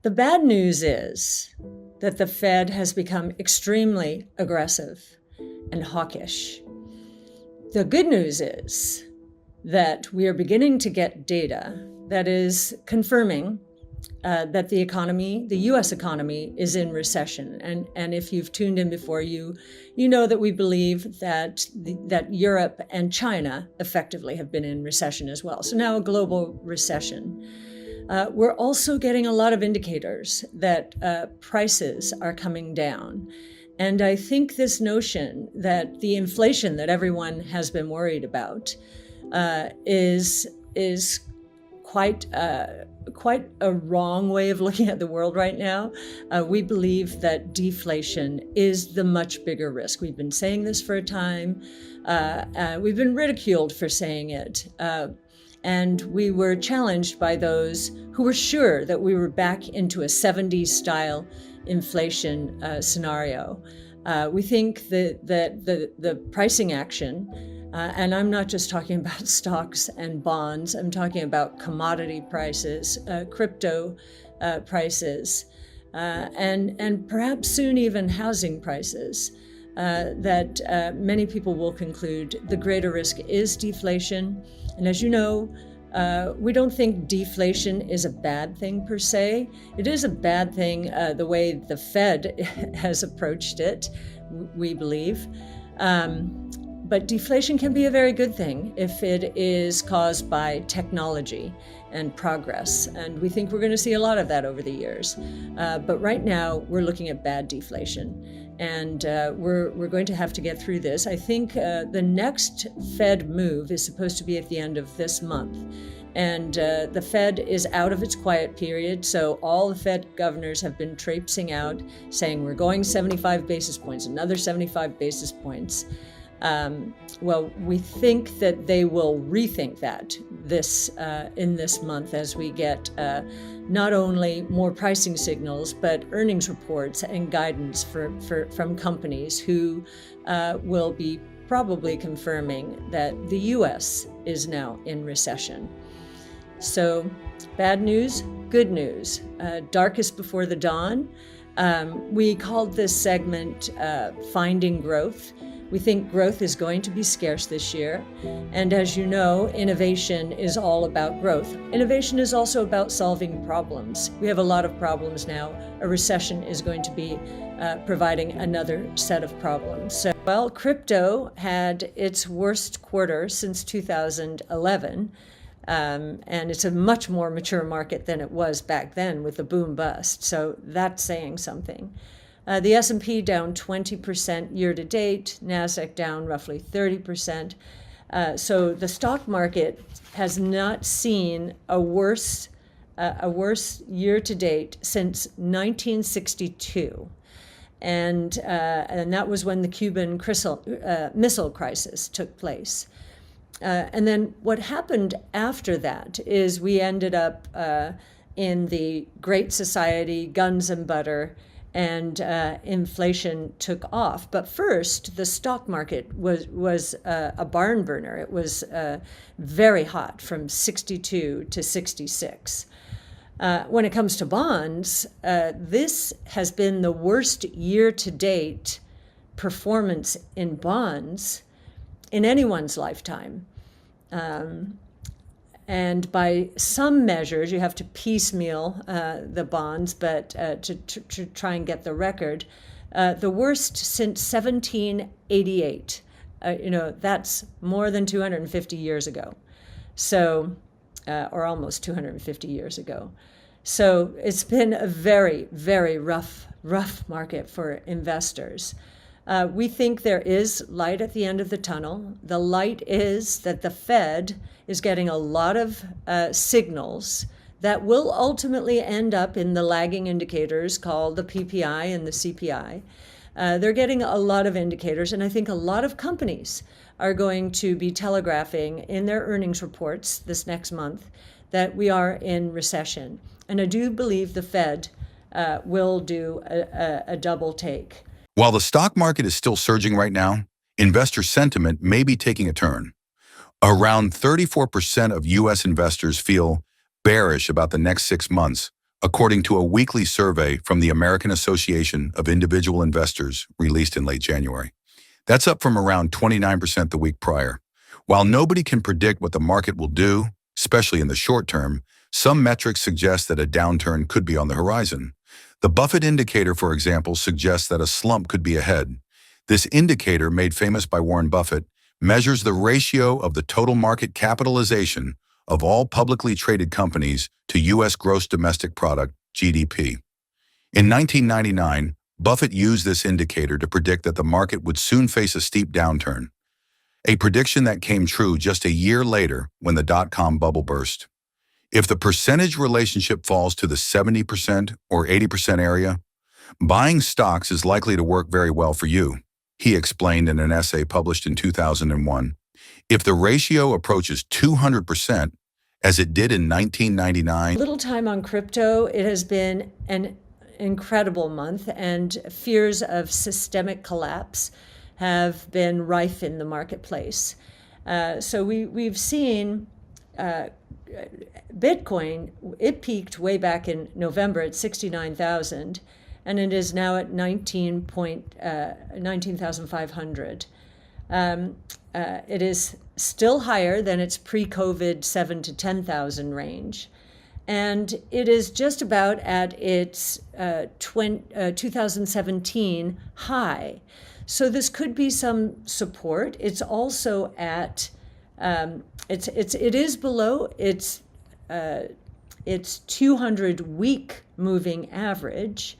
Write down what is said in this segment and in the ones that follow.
The bad news is that the Fed has become extremely aggressive and hawkish. The good news is that we are beginning to get data that is confirming that the economy, the U.S. economy, is in recession. And if you've tuned in before, you know that we believe that that Europe and China effectively have been in recession as well. So now a global recession. We're also getting a lot of indicators that prices are coming down. And I think this notion that the inflation that everyone has been worried about is quite a wrong way of looking at the world right now. We believe that deflation is the much bigger risk. We've been saying this for a time. We've been ridiculed for saying it. And we were challenged by those who were sure that we were back into a 70s style inflation scenario. We think that the pricing action, and I'm not just talking about stocks and bonds, I'm talking about commodity prices, crypto prices, and perhaps soon even housing prices, that many people will conclude the greater risk is deflation. And as you know, we don't think deflation is a bad thing per se. It is a bad thing the way the Fed has approached it, we believe. But deflation can be a very good thing if it is caused by technology and progress. And we think we're going to see a lot of that over the years. But right now, we're looking at bad deflation. And we're going to have to get through this. I think the next Fed move is supposed to be at the end of this month. And the Fed is out of its quiet period. So all the Fed governors have been traipsing out saying we're going 75 basis points, another 75 basis points. Well, we think that they will rethink that in this month as we get not only more pricing signals, but earnings reports and guidance from companies who will be probably confirming that the U.S. is now in recession. So bad news, good news, darkest before the dawn. We called this segment Finding Growth. We think growth is going to be scarce this year. And as you know, innovation is all about growth. Innovation is also about solving problems. We have a lot of problems now. A recession is going to be providing another set of problems. So, well, crypto had its worst quarter since 2011. And it's a much more mature market than it was back then with the boom bust. So that's saying something. The S&P down 20% year to date, NASDAQ down roughly 30%. So the stock market has not seen a worse year to date since 1962. And that was when the Cuban Missile Crisis took place. And then what happened after that is we ended up in the Great Society, guns and butter, and inflation took off. But first, the stock market was a barn burner. It was very hot from 62 to 66. When it comes to bonds, this has been the worst year-to-date performance in bonds in anyone's lifetime. And by some measures, you have to piecemeal the bonds, but to try and get the record, the worst since 1788. That's more than 250 years ago. So, or almost 250 years ago. So it's been a very, very rough market for investors. We think there is light at the end of the tunnel. The light is that the Fed is getting a lot of signals that will ultimately end up in the lagging indicators called the PPI and the CPI. They're getting a lot of indicators, and I think a lot of companies are going to be telegraphing in their earnings reports this next month that we are in recession. And I do believe the Fed will do a double take. While the stock market is still surging right now, investor sentiment may be taking a turn. Around 34% of U.S. investors feel bearish about the next 6 months, according to a weekly survey from the American Association of Individual Investors released in late January. That's up from around 29% the week prior. While nobody can predict what the market will do, especially in the short term, some metrics suggest that a downturn could be on the horizon. The Buffett indicator, for example, suggests that a slump could be ahead. This indicator, made famous by Warren Buffett, measures the ratio of the total market capitalization of all publicly traded companies to U.S. gross domestic product, GDP. In 1999, Buffett used this indicator to predict that the market would soon face a steep downturn, a prediction that came true just a year later when the dot-com bubble burst. If the percentage relationship falls to the 70% or 80% area, buying stocks is likely to work very well for you, he explained in an essay published in 2001. If the ratio approaches 200%, as it did in 1999. Little time on crypto. It has been an incredible month, and fears of systemic collapse have been rife in the marketplace. So we've seen Bitcoin, it peaked way back in November at 69,000, and it is now at 19,500. It is still higher than its pre-COVID 7 to 10,000 range. And it is just about at its 2017 high. So this could be some support. It's also at, it is below its 200-week moving average,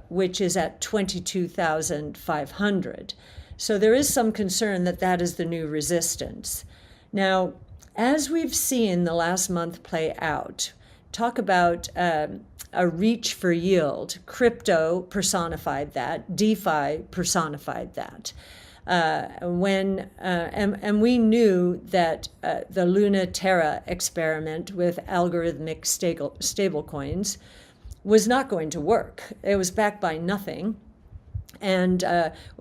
which is at 22,500. So there is some concern that that is the new resistance. Now, as we've seen the last month play out, talk about a reach for yield. Crypto personified that. DeFi personified that. And we knew that the Luna Terra experiment with algorithmic stablecoins was not going to work. It was backed by nothing. And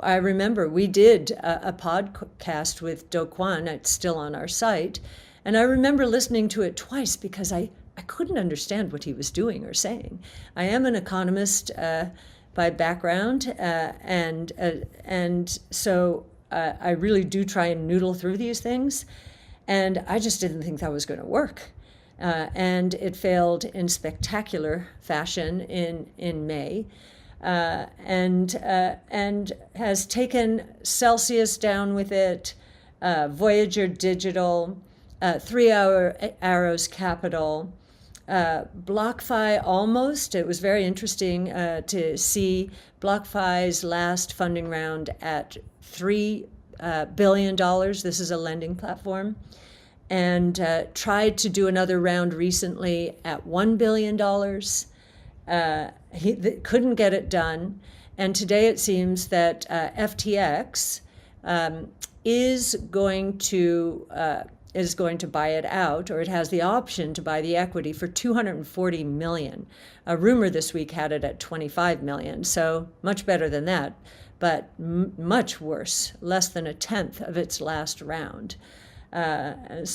I remember we did a podcast with Do Kwon. It's still on our site. And I remember listening to it twice because I couldn't understand what he was doing or saying. I am an economist by background, and so I really do try and noodle through these things. And I just didn't think that was going to work. And it failed in spectacular fashion in May. And has taken Celsius down with it, Voyager Digital, 3 Arrows Capital, BlockFi almost. It was very interesting to see BlockFi's last funding round at $3 billion. This is a lending platform. And tried to do another round recently at $1 billion. He couldn't get it done, and today it seems that FTX is going to buy it out, or it has the option to buy the equity for $240 million. A rumor this week had it at $25 million, so much better than that, but much worse, less than a tenth of its last round. And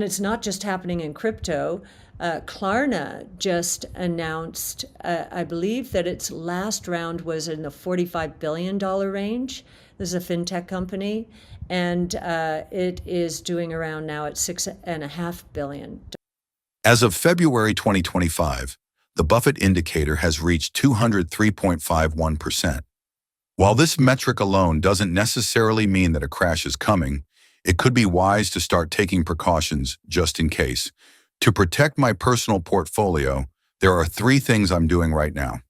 it's not just happening in crypto. Klarna just announced, I believe, that its last round was in the $45 billion range. This is a fintech company, and it is doing around now at $6.5 billion. As of February 2025, the Buffett indicator has reached 203.51%. While this metric alone doesn't necessarily mean that a crash is coming, it could be wise to start taking precautions just in case. To protect my personal portfolio, there are 3 things I'm doing right now.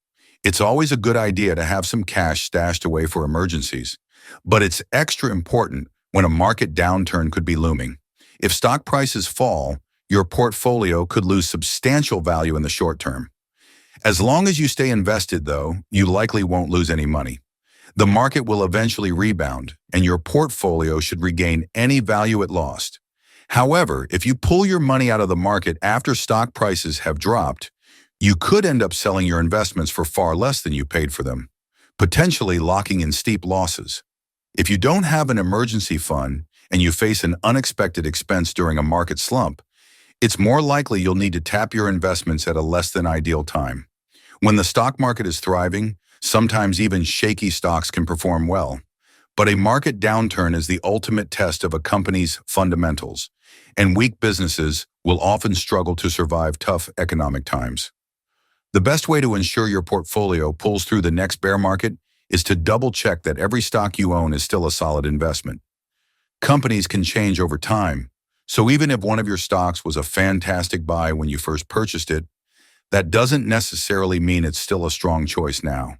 It's always a good idea to have some cash stashed away for emergencies, but it's extra important when a market downturn could be looming. If stock prices fall, your portfolio could lose substantial value in the short term. As long as you stay invested, though, you likely won't lose any money. The market will eventually rebound, and your portfolio should regain any value it lost. However, if you pull your money out of the market after stock prices have dropped, you could end up selling your investments for far less than you paid for them, potentially locking in steep losses. If you don't have an emergency fund and you face an unexpected expense during a market slump, it's more likely you'll need to tap your investments at a less than ideal time. When the stock market is thriving, sometimes even shaky stocks can perform well. But a market downturn is the ultimate test of a company's fundamentals, and weak businesses will often struggle to survive tough economic times. The best way to ensure your portfolio pulls through the next bear market is to double-check that every stock you own is still a solid investment. Companies can change over time, so even if one of your stocks was a fantastic buy when you first purchased it, that doesn't necessarily mean it's still a strong choice now.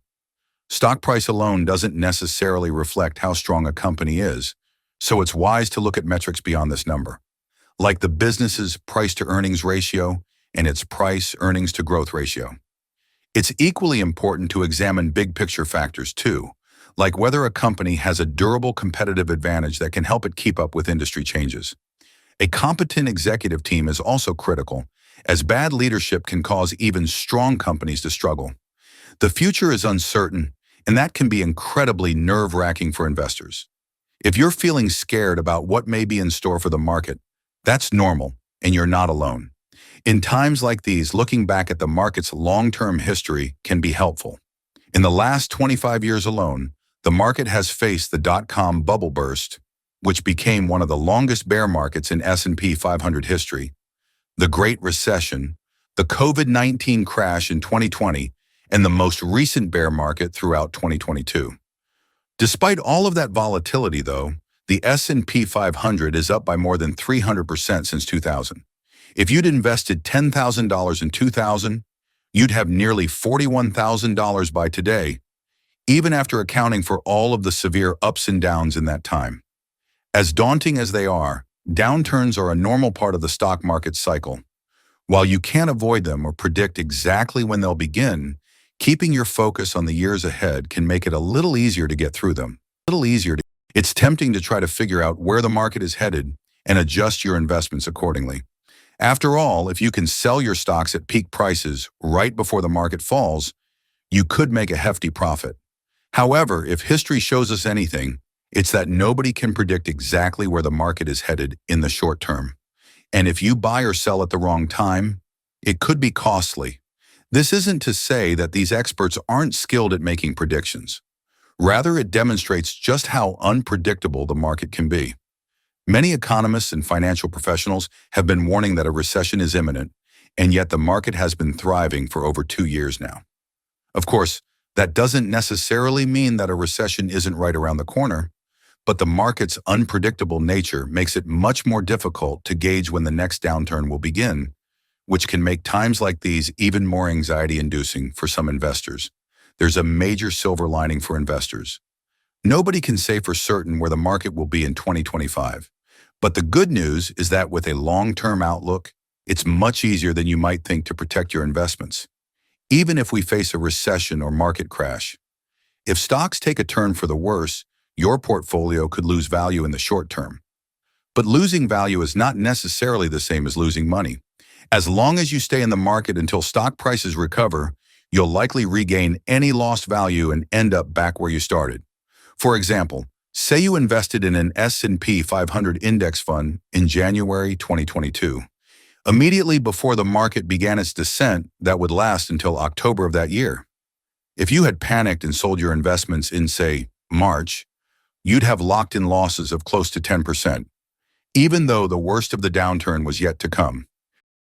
Stock price alone doesn't necessarily reflect how strong a company is, so it's wise to look at metrics beyond this number, like the business's price-to-earnings ratio and its price-earnings-to-growth ratio. It's equally important to examine big-picture factors too, like whether a company has a durable competitive advantage that can help it keep up with industry changes. A competent executive team is also critical, as bad leadership can cause even strong companies to struggle. The future is uncertain, and that can be incredibly nerve-wracking for investors. If you're feeling scared about what may be in store for the market, that's normal, and you're not alone. In times like these, looking back at the market's long-term history can be helpful. In the last 25 years alone, the market has faced the dot-com bubble burst, which became one of the longest bear markets in S&P 500 history, the Great Recession, the COVID-19 crash in 2020, and the most recent bear market throughout 2022. Despite all of that volatility, though, the S&P 500 is up by more than 300% since 2000. If you'd invested $10,000 in 2000, you'd have nearly $41,000 by today, even after accounting for all of the severe ups and downs in that time. As daunting as they are, downturns are a normal part of the stock market cycle. While you can't avoid them or predict exactly when they'll begin, keeping your focus on the years ahead can make it a little easier to get through them. It's tempting to try to figure out where the market is headed and adjust your investments accordingly. After all, if you can sell your stocks at peak prices right before the market falls, you could make a hefty profit. However, if history shows us anything, it's that nobody can predict exactly where the market is headed in the short term. And if you buy or sell at the wrong time, it could be costly. This isn't to say that these experts aren't skilled at making predictions. Rather, it demonstrates just how unpredictable the market can be. Many economists and financial professionals have been warning that a recession is imminent, and yet the market has been thriving for over 2 years now. Of course, that doesn't necessarily mean that a recession isn't right around the corner, but the market's unpredictable nature makes it much more difficult to gauge when the next downturn will begin, which can make times like these even more anxiety-inducing for some investors. There's a major silver lining for investors. Nobody can say for certain where the market will be in 2025. But the good news is that with a long-term outlook, it's much easier than you might think to protect your investments, even if we face a recession or market crash. If stocks take a turn for the worse, your portfolio could lose value in the short term. But losing value is not necessarily the same as losing money. As long as you stay in the market until stock prices recover, you'll likely regain any lost value and end up back where you started. For example, say you invested in an S&P 500 index fund in January 2022. Immediately before the market began its descent that would last until October of that year. If you had panicked and sold your investments in, say, March, you'd have locked in losses of close to 10%, even though the worst of the downturn was yet to come.